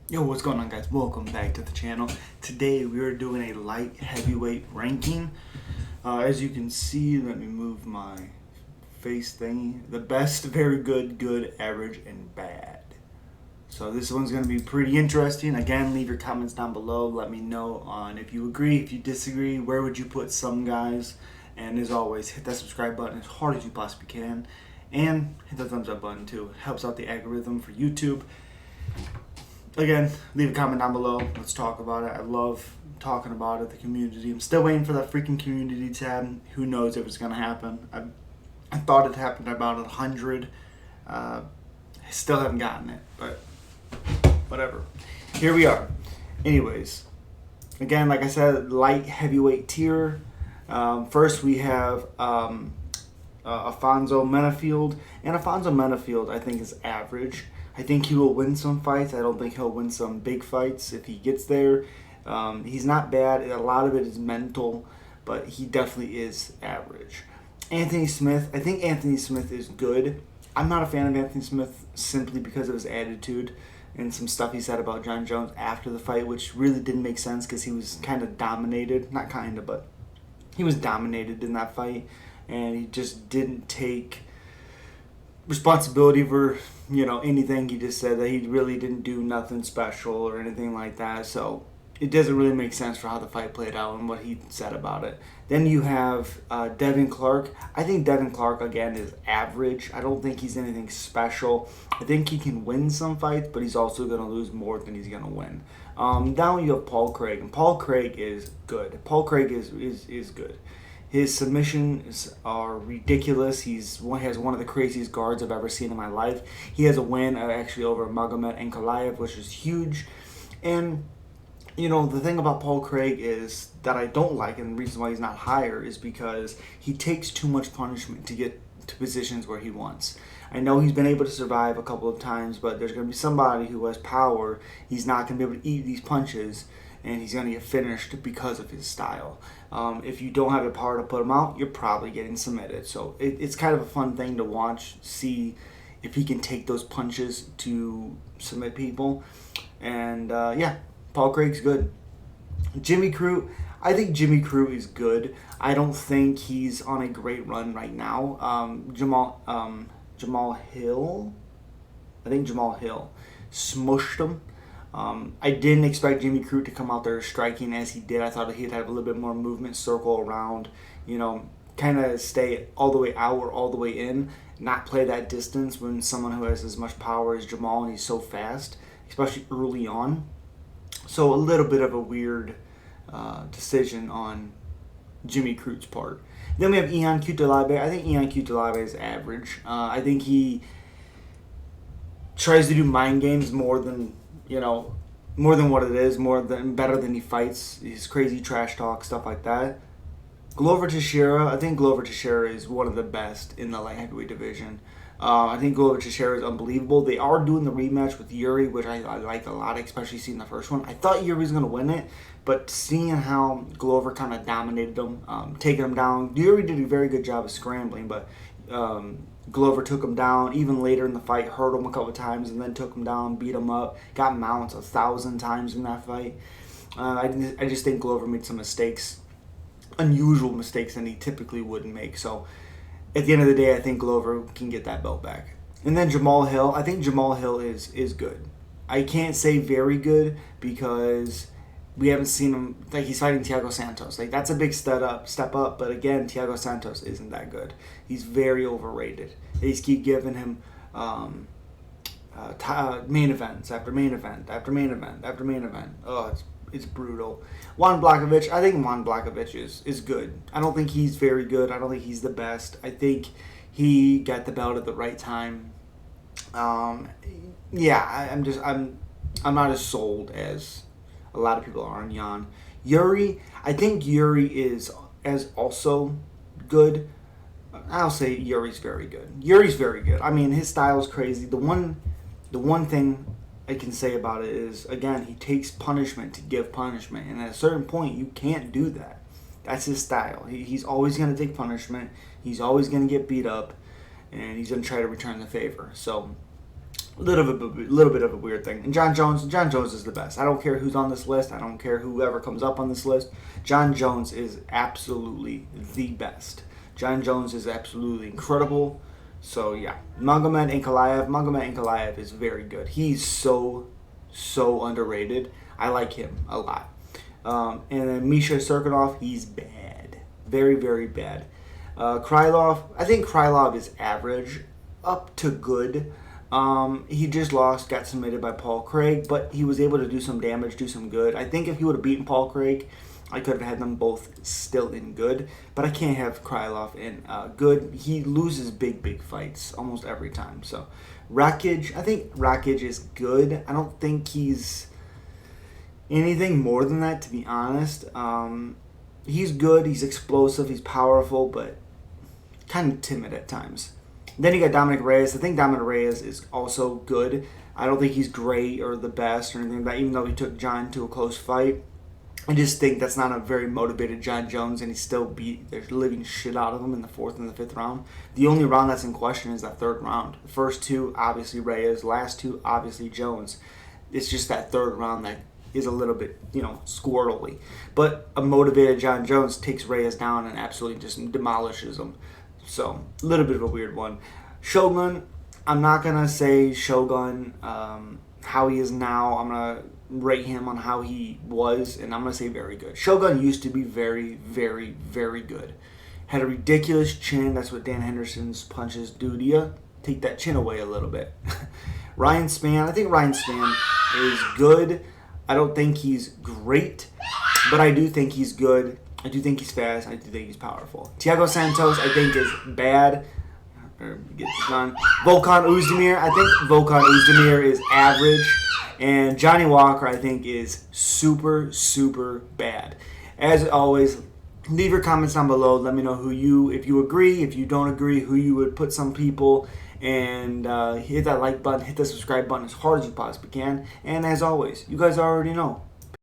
Yo, what's going on, guys? Welcome back to the channel. Today we are doing a light heavyweight ranking. As you can see, let me move my face thingy. The best, very good, good, average, and bad. So this one's going to be pretty interesting. Again, leave your comments down below. Let me know on if you agree, if you disagree, where would you put some guys. And as always, hit that subscribe button as hard as you possibly can. And hit the thumbs up button too. It helps out the algorithm for YouTube. Again, leave a comment down below. Let's talk about it. I love talking about it, the community. I'm still waiting for that freaking community tab. Who knows if it's going to happen. I thought it happened at about 100. I still haven't gotten it, but whatever. Here we are. Anyways, again, like I said, light heavyweight tier. First, we have Alfonso Menefield. And Alfonso Menefield, I think, is average. I think he will win some fights. I don't think he'll win some big fights if he gets there. He's not bad. A lot of it is mental, but he definitely is average. Anthony Smith. I think Anthony Smith is good. I'm not a fan of Anthony Smith simply because of his attitude and some stuff he said about Jon Jones after the fight, which really didn't make sense because he was kind of dominated. Not kind of, but he was dominated in that fight, and he just didn't take responsibility for anything. He just said that he really didn't do nothing special or anything like that, so it doesn't really make sense for how the fight played out and what he said about it. Then you have Devin Clark. I think Devin Clark again is average. I don't think he's anything special. I think he can win some fights, but he's also going to lose more than he's going to win. Now you have Paul Craig, and Paul Craig is good. Paul Craig is good. His submissions are ridiculous. He has one of the craziest guards I've ever seen in my life. He has a win actually over Magomed Ankalaev, which is huge. And, the thing about Paul Craig is that I don't like, and the reason why he's not higher is because he takes too much punishment to get to positions where he wants. I know he's been able to survive a couple of times, but there's going to be somebody who has power. He's not going to be able to eat these punches, and he's going to get finished because of his style. If you don't have the power to put him out, you're probably getting submitted. So it's kind of a fun thing to watch, see if he can take those punches to submit people. And Paul Craig's good. Jimmy Crute, I think Jimmy Crute is good. I don't think he's on a great run right now. Jamal Hill, I think Jamal Hill smushed him. I didn't expect Jimmy Crute to come out there striking as he did. I thought he'd have a little bit more movement, circle around, kind of stay all the way out or all the way in, not play that distance when someone who has as much power as Jamal and he's so fast, especially early on. So a little bit of a weird decision on Jimmy Crute's part. Then we have Ion Cutelaba. I think Ion Cutelaba is average. I think he tries to do mind games more than what it is, better than he fights. His crazy trash talk, stuff like that. Glover Teixeira, I think Glover Teixeira is one of the best in the light heavyweight division. I think Glover Teixeira is unbelievable. They are doing the rematch with Yuri, which I like a lot, especially seeing the first one. I thought Yuri was going to win it, but seeing how Glover kind of dominated him, taking him down. Yuri did a very good job of scrambling, but Glover took him down even later in the fight, hurt him a couple of times, and then took him down, beat him up, got mounts 1,000 times in that fight. I just think Glover made some mistakes, unusual mistakes that he typically wouldn't make. So at the end of the day, I think Glover can get that belt back. And then Jamal Hill, I think Jamal Hill is good. I can't say very good because we haven't seen him, like he's fighting Thiago Santos. Like that's a big step up, but again, Thiago Santos isn't that good. He's very overrated. They just keep giving him main events after main event after main event after main event. Oh, it's brutal. Juan Blachowicz, I think Juan Blachowicz is good. I don't think he's very good. I don't think he's the best. I think he got the belt at the right time. I'm not as sold as a lot of people are on Jan. Yuri, I think Yuri is also good. I'll say Yuri's very good. Yuri's very good. I mean, his style is crazy. The one thing I can say about it is, again, he takes punishment to give punishment, and at a certain point, you can't do that. That's his style. He's always going to take punishment. He's always going to get beat up, and he's going to try to return the favor. So little bit of a weird thing. And Jon Jones is the best. I don't care who's on this list. I don't care whoever comes up on this list. Jon Jones is absolutely the best. Jon Jones is absolutely incredible. So yeah, Magomed Ankalaev is very good. He's so underrated. I like him a lot. And then Misha Serkinov, he's bad, very bad. Krylov, I think Krylov is average, up to good. He just lost, got submitted by Paul Craig, but he was able to do some damage, do some good. I think if he would have beaten Paul Craig, I could have had them both still in good, but I can't have Krylov in good. He loses big fights almost every time. So Rakic, I think Rakic is good. I don't think he's anything more than that, to be honest. He's good, he's explosive, he's powerful, but kind of timid at times. Then you got Dominick Reyes. I think Dominick Reyes is also good. I don't think he's great or the best or anything like that, even though he took Jon to a close fight. I just think that's not a very motivated Jon Jones, and he still beat the living shit out of him in the 4th and the 5th round. The only round that's in question is that 3rd round. The first 2, obviously Reyes. Last 2, obviously Jones. It's just that 3rd round that is a little bit, squirrely. But a motivated Jon Jones takes Reyes down and absolutely just demolishes him. So, a little bit of a weird one. Shogun, I'm not going to say Shogun how he is now. I'm going to rate him on how he was, and I'm going to say very good. Shogun used to be very good. Had a ridiculous chin. That's what Dan Henderson's punches do to you. Take that chin away a little bit. Ryan Spann, I think Ryan Spann is good. I don't think he's great, but I do think he's good. I do think he's fast. I do think he's powerful. Thiago Santos, I think, is bad. Get this done. Volkan Oezdemir, I think Volkan Oezdemir is average. And Johnny Walker, I think, is super bad. As always, leave your comments down below. Let me know if you agree, if you don't agree, who you would put some people. And hit that like button, hit the subscribe button as hard as you possibly can. And as always, you guys already know,